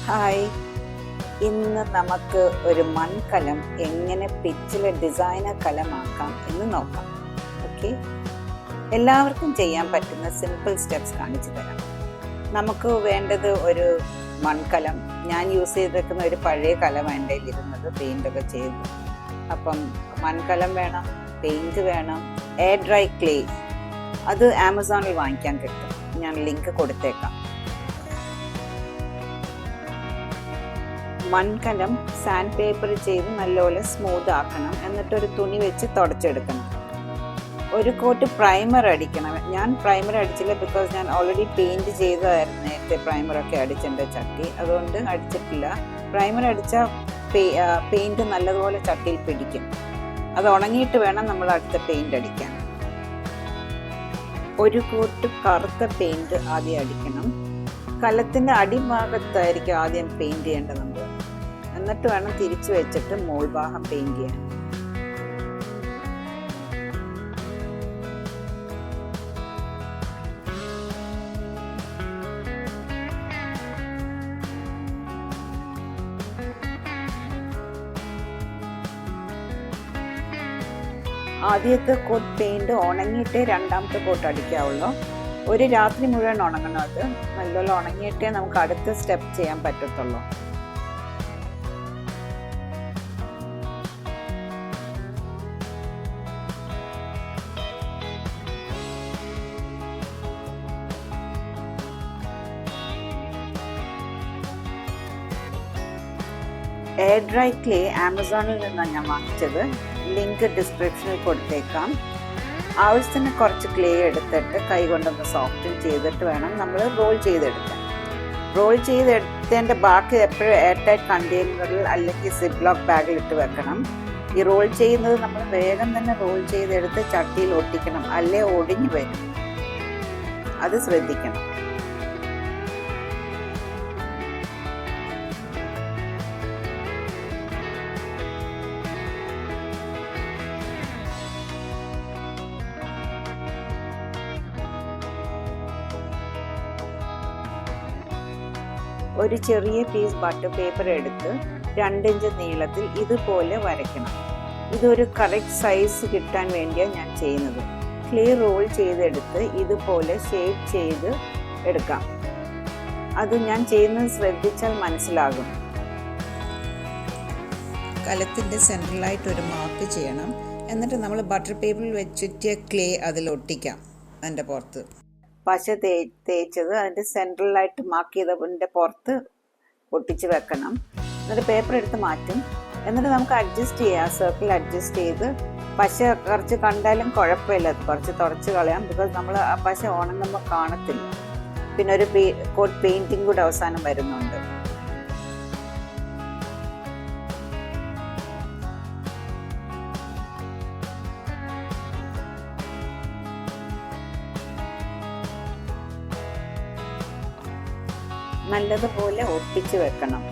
Hi, ഇന്ന് നമുക്ക് ഒരു മൺകലം എങ്ങനെ പിച്ചിലെ ഡിസൈനർ കലമാക്കാം എന്ന് നോക്കാം. ഓക്കെ, എല്ലാവർക്കും ചെയ്യാൻ പറ്റുന്ന സിമ്പിൾ സ്റ്റെപ്സ് കാണിച്ചു തരാം. നമുക്ക് വേണ്ടത് ഒരു മൺകലം. ഞാൻ യൂസ് ചെയ്തിരിക്കുന്ന ഒരു പഴയ കലം എൻ്റെ കയ്യിലിരുന്നത്, പെയിൻ്റൊക്കെ ചെയ്ത്. അപ്പം മൺകലം വേണം, പെയിൻറ്റ് വേണം, എയർ ഡ്രൈ ക്ലേ. അത് ആമസോണിൽ വാങ്ങിക്കാൻ കിട്ടും, ഞാൻ ലിങ്ക് കൊടുത്തേക്കാം. മൺകലം സാൻഡ് പേപ്പർ ചെയ്ത് നല്ലപോലെ സ്മൂത്ത് ആക്കണം. എന്നിട്ടൊരു തുണി വെച്ച് തുടച്ചെടുക്കണം. ഒരു കോട്ട് പ്രൈമർ അടിക്കണം. ഞാൻ പ്രൈമർ അടിച്ചില്ല, ബിക്കോസ് ഞാൻ ഓൾറെഡി പെയിൻറ് ചെയ്തതായിരുന്നു നേരത്തെ. പ്രൈമറൊക്കെ അടിച്ചെൻ്റെ ചട്ടി, അതുകൊണ്ട് അടിച്ചിട്ടില്ല. പ്രൈമർ അടിച്ചാൽ പെയിൻറ് നല്ലതുപോലെ ചട്ടിയിൽ പിടിക്കും. അത് ഉണങ്ങിയിട്ട് വേണം നമ്മൾ അടുത്ത പെയിൻറ് അടിക്കാൻ. ഒരു കോട്ട് കറുത്ത പെയിൻറ് ആദ്യം അടിക്കണം. കലത്തിൻ്റെ അടിഭാഗത്തായിരിക്കും ആദ്യം പെയിൻറ് ചെയ്യേണ്ടത് നമ്മൾ. എന്നിട്ട് വേണം തിരിച്ചു വെച്ചിട്ട് മോൾഭാഗം പെയിൻറ് ചെയ്യാൻ. ആദ്യത്തെ കോട്ട് പെയിൻറ് ഉണങ്ങിയിട്ടേ രണ്ടാമത്തെ കോട്ട് അടിക്കാവുള്ളൂ. ഒരു രാത്രി മുഴുവൻ ഉണങ്ങണം. അത് നല്ലോണം ഉണങ്ങിയിട്ടേ നമുക്ക് അടുത്ത സ്റ്റെപ്പ് ചെയ്യാൻ പറ്റത്തുള്ളൂ. എയർ ഡ്രൈ ക്ലേ ആമസോണിൽ നിന്നാണ് ഞാൻ വാങ്ങിച്ചത്. ലിങ്ക് ഡിസ്ക്രിപ്ഷനിൽ കൊടുത്തേക്കാം. ആവശ്യത്തിന് കുറച്ച് ക്ലേ എടുത്തിട്ട് കൈ കൊണ്ടൊന്ന് സോഫ്റ്റൻ ചെയ്തിട്ട് വേണം നമ്മൾ റോൾ ചെയ്തെടുക്കാൻ. റോൾ ചെയ്തെടുത്തതിൻ്റെ ബാക്കി എപ്പോഴും എയർ ടൈറ്റ് കണ്ടെയ്നറിൽ അല്ലെങ്കിൽ സിപ്ലോക്ക് ബാഗിൽ ഇട്ട് വെക്കണം. ഈ റോൾ ചെയ്യുന്നത് നമ്മൾ വേഗം തന്നെ റോൾ ചെയ്തെടുത്ത് ചട്ടിയിൽ ഒട്ടിക്കണം, അല്ലേ ഒടിഞ്ഞു വരും. അത് ശ്രദ്ധിക്കണം. ഒരു ചെറിയ പീസ് ബട്ടർ പേപ്പർ എടുത്ത് 2 ഇഞ്ച് നീളത്തിൽ ഇതുപോലെ വരയ്ക്കണം. ഇതൊരു കറക്റ്റ് സൈസ് കിട്ടാൻ വേണ്ടിയാണ് ഞാൻ ചെയ്യുന്നത്. ക്ലേ റോൾ ചെയ്തെടുത്ത് ഇതുപോലെ ഷേപ്പ് ചെയ്ത് എടുക്കാം. അത് ഞാൻ ചെയ്യുന്നത് ശ്രദ്ധിച്ചാൽ മനസ്സിലാകും. കലത്തിൻ്റെ സെൻട്രലായിട്ട് ഒരു മാർക്ക് ചെയ്യണം. എന്നിട്ട് നമ്മൾ ബട്ടർ പേപ്പറിൽ വെച്ചിട്ട് ക്ലേ അതിൽ ഒട്ടിക്കാം. അതിൻ്റെ പുറത്ത് പശ തേച്ചത് അതിൻ്റെ സെൻട്രലായിട്ട് മാർക്ക് ചെയ്തതിൻ്റെ പുറത്ത് ഒട്ടിച്ച് വെക്കണം. എന്നിട്ട് പേപ്പർ എടുത്ത് മാറ്റും. എന്നിട്ട് നമുക്ക് അഡ്ജസ്റ്റ് ചെയ്യാം, സർക്കിൾ അഡ്ജസ്റ്റ് ചെയ്ത്. പശ കുറച്ച് കണ്ടാലും കുഴപ്പമില്ല, കുറച്ച് തുടച്ച് കളയാം, ബിക്കോസ് നമ്മൾ ആ പശ ഉണങ്ങുമ്പോൾ കാണത്തില്ല. പിന്നെ ഒരു കോട്ട് പെയിൻറ്റിങ് കൂടെ അവസാനം വരുന്നുണ്ട്. നല്ലതുപോലെ ഒട്ടിച്ച് വെക്കണം.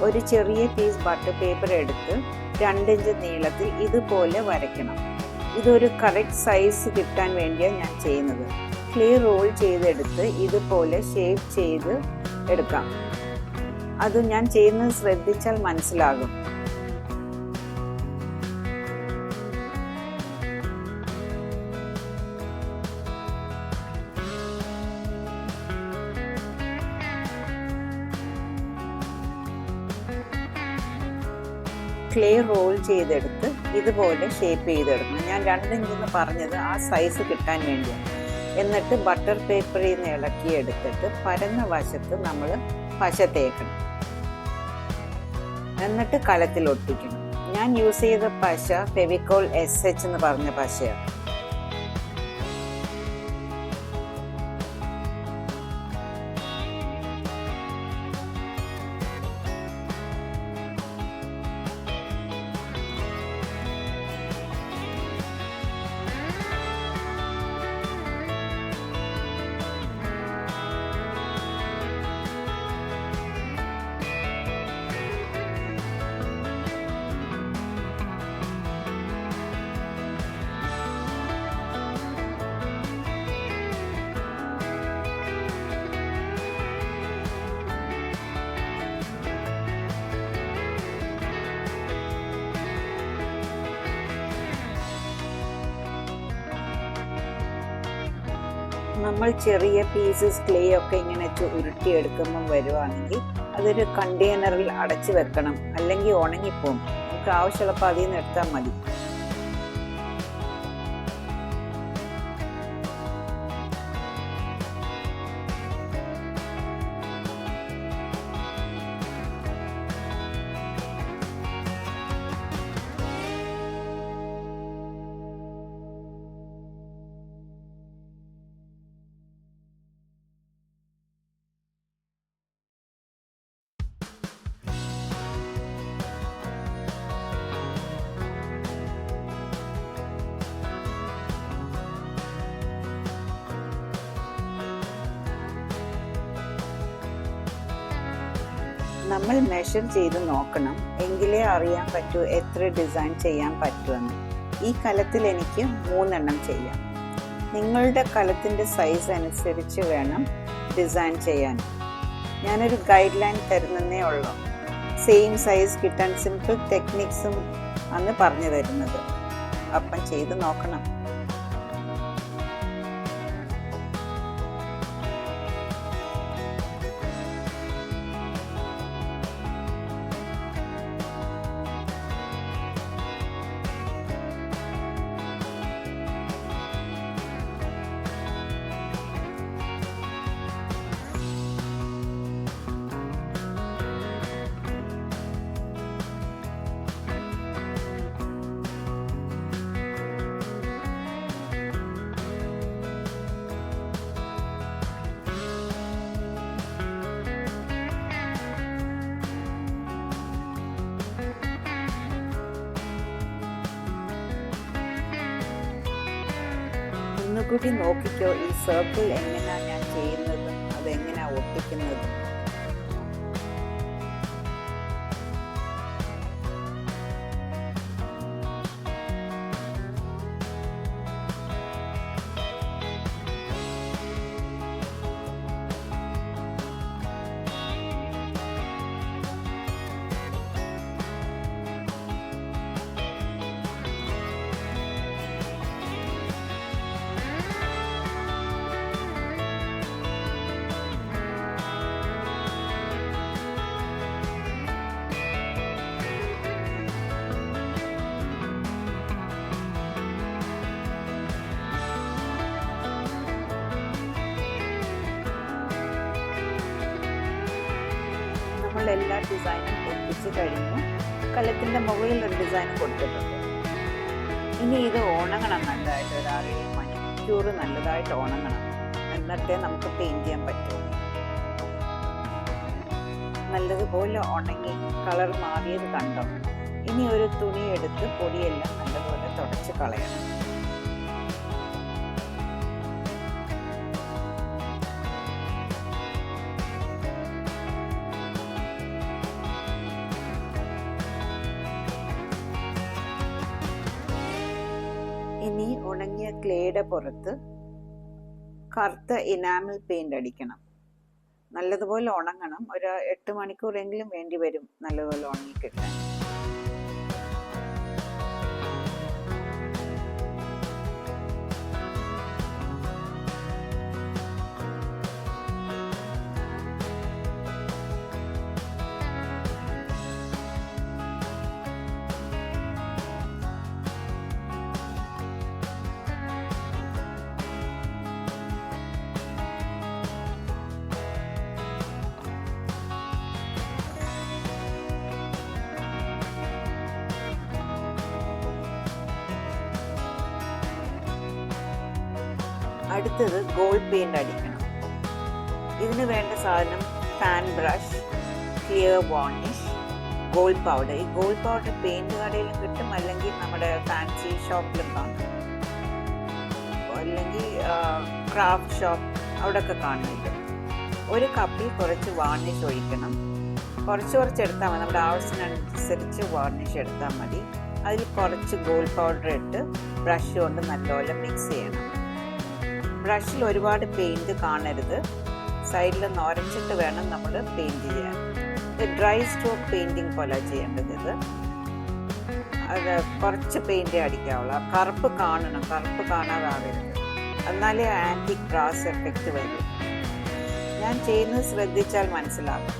ഒരു ചെറിയ പീസ് ബട്ടർ പേപ്പർ എടുത്ത് 2 ഇഞ്ച് നീളത്തിൽ ഇതുപോലെ വരയ്ക്കണം. ഇതൊരു കറക്റ്റ് സൈസ് കിട്ടാൻ വേണ്ടിയാണ് ഞാൻ ചെയ്യുന്നത്. ക്ലേ റോൾ ചെയ്തെടുത്ത് ഇതുപോലെ ഷേപ്പ് ചെയ്ത് എടുക്കാം. അത് ഞാൻ ചെയ്യുന്നത് ശ്രദ്ധിച്ചാൽ മനസ്സിലാകും. ക്ലേ റോൾ ചെയ്തെടുത്ത് ഇതുപോലെ ഷേപ്പ് ചെയ്തെടുക്കണം. ഞാൻ 2 ഇഞ്ചെന്ന് പറഞ്ഞത് ആ സൈസ് കിട്ടാൻ വേണ്ടിയാണ്. എന്നിട്ട് ബട്ടർ പേപ്പറിൽ നിന്ന് ഇളക്കിയെടുത്തിട്ട് പരന്ന വശത്ത് നമ്മൾ പശ തേക്കണം. എന്നിട്ട് കലത്തിൽ ഒട്ടിക്കണം. ഞാൻ യൂസ് ചെയ്ത പശ ഫെവിക്കോൾ SH എന്ന് പറഞ്ഞ പശയാണ്. നമ്മൾ ചെറിയ പീസസ് ക്ലേ ഒക്കെ ഇങ്ങനെ ഉരുട്ടിയെടുക്കുമ്പം വരുവാണെങ്കിൽ അതൊരു കണ്ടെയ്നറിൽ അടച്ചു വെക്കണം, അല്ലെങ്കിൽ ഉണങ്ങിപ്പോകും. നമുക്ക് ആവശ്യമുള്ളപ്പോൾ അതിൽ നിന്ന് എടുത്താൽ മതി. നമ്മൾ മെഷർ ചെയ്ത് നോക്കണം, എങ്കിലേ അറിയാൻ പറ്റൂ എത്ര ഡിസൈൻ ചെയ്യാൻ പറ്റുമെന്ന്. ഈ കലത്തിൽ എനിക്ക് 3 എണ്ണം ചെയ്യാം. നിങ്ങളുടെ കലത്തിൻ്റെ സൈസ് അനുസരിച്ച് വേണം ഡിസൈൻ ചെയ്യാൻ. ഞാനൊരു ഗൈഡ് ലൈൻ തരുന്നതേ ഉള്ളൂ. സെയിം സൈസ് കിട്ടാൻ സിമ്പിൾ ടെക്നിക്സും ആണ് പറഞ്ഞു തരുന്നത്. അപ്പം ചെയ്ത് നോക്കണം. ഒന്നുകൂടി നോക്കിക്കോ, ഈ സർക്കിൾ എങ്ങനെയാണ് ഞാൻ ചെയ്യുന്നത്, അതെങ്ങനെയാണ് ഒട്ടിക്കുന്നത്. എല്ലാ ഡിസൈനും ഒട്ടിച്ച് കഴിഞ്ഞു. കലത്തിൻ്റെ മുകളിൽ ഒരു ഡിസൈൻ കൊടുത്തിട്ടുണ്ട്. ഇനി ഇത് ഉണങ്ങണം നല്ലതായിട്ട്, ഒരു 6-7 മണിക്കൂർ നല്ലതായിട്ട് ഉണങ്ങണം. എന്നിട്ടേ നമുക്ക് പെയിൻറ് ചെയ്യാൻ പറ്റും. നല്ലതുപോലെ ഉണങ്ങി കളർ മാറിയത് കണ്ടോ. ഇനി ഒരു തുണി എടുത്ത് പൊടിയെല്ലാം നല്ലപോലെ തുടച്ച് കളയണം. ഇനി ഉണങ്ങിയ ക്ലേയുടെ പുറത്ത് കറുത്ത ഇനാമൽ പെയിന്റ് അടിക്കണം. നല്ലതുപോലെ ഉണങ്ങണം. ഒരു 8 മണിക്കൂറെങ്കിലും വേണ്ടി വരും നല്ലതുപോലെ ഉണങ്ങി കിട്ടാൻ. അടുത്തത് ഗോൾഡ് പെയിന്റ് അടിക്കണം. ഇതിന് വേണ്ട സാധനം pan brush, clear varnish, gold powder. ഈ ഗോൾഡ് പൗഡർ പെയിന്റ് കടയിലും കിട്ടും, അല്ലെങ്കിൽ നമ്മുടെ ഫാൻസി ഷോപ്പിലും കാണും, അല്ലെങ്കിൽ ക്രാഫ്റ്റ് ഷോപ്പ് അവിടെയൊക്കെ കാണുന്നുണ്ട്. ഒരു കപ്പിൽ കുറച്ച് വാർണിഷ് ഒഴിക്കണം. കുറച്ച് എടുത്താൽ മതി, നമ്മുടെ ആവശ്യത്തിനനുസരിച്ച് വാർണിഷ് എടുത്താൽ മതി. അതിൽ കുറച്ച് ഗോൾഡ് പൗഡർ ഇട്ട് ബ്രഷ് കൊണ്ട് നല്ലപോലെ മിക്സ് ചെയ്യണം. ബ്രഷിൽ ഒരുപാട് പെയിൻറ് കാണരുത്. സൈഡിൽ നൊരച്ചിട്ട് വേണം നമ്മൾ പെയിൻറ് ചെയ്യാൻ. ഇത് ഡ്രൈ സ്ട്രോക്ക് പെയിൻറ്റിങ് പോലെ ചെയ്യേണ്ടത്. അത് കുറച്ച് പെയിൻറ്റേ അടിക്കാവുള്ളൂ. കറുപ്പ് കാണണം, കറുപ്പ് കാണാതാവരുത്. എന്നാലേ ആൻറ്റിക് ബ്രാസ് എഫക്റ്റ് വരും. ഞാൻ ചെയ്യുന്നത് ശ്രദ്ധിച്ചാൽ മനസ്സിലാകും.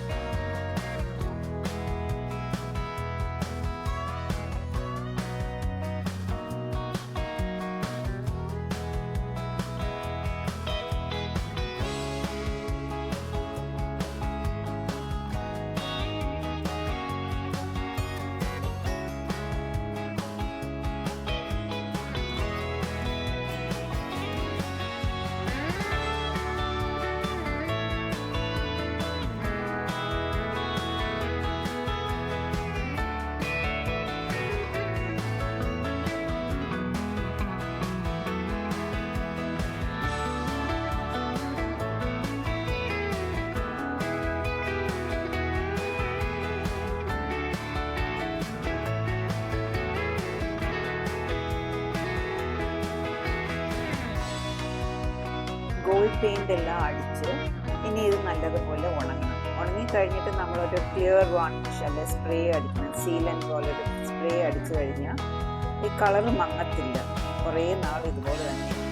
ഗോൾഡ് പെയിൻ്റ് എല്ലാം അടിച്ച് ഇനി ഇത് നല്ലതുപോലെ ഉണങ്ങണം. ഉണങ്ങിക്കഴിഞ്ഞിട്ട് നമ്മളൊരു ക്ലിയർ വാർണിഷ് അല്ലെ സ്പ്രേ അടിക്കണം. സീലൻ പോലൊരു സ്പ്രേ അടിച്ചു കഴിഞ്ഞാൽ ഈ കളറ് മങ്ങത്തില്ല, കുറേ നാൾ ഇതുപോലെ തന്നെ ഇരിക്കും.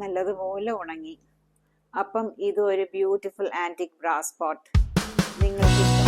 നല്ലതുപോലെ ഉണങ്ങി. അപ്പം ഇത് ഒരു ബ്യൂട്ടിഫുൾ ആൻറ്റിക് ബ്രാസ് പോട്ട് നിങ്ങൾക്ക്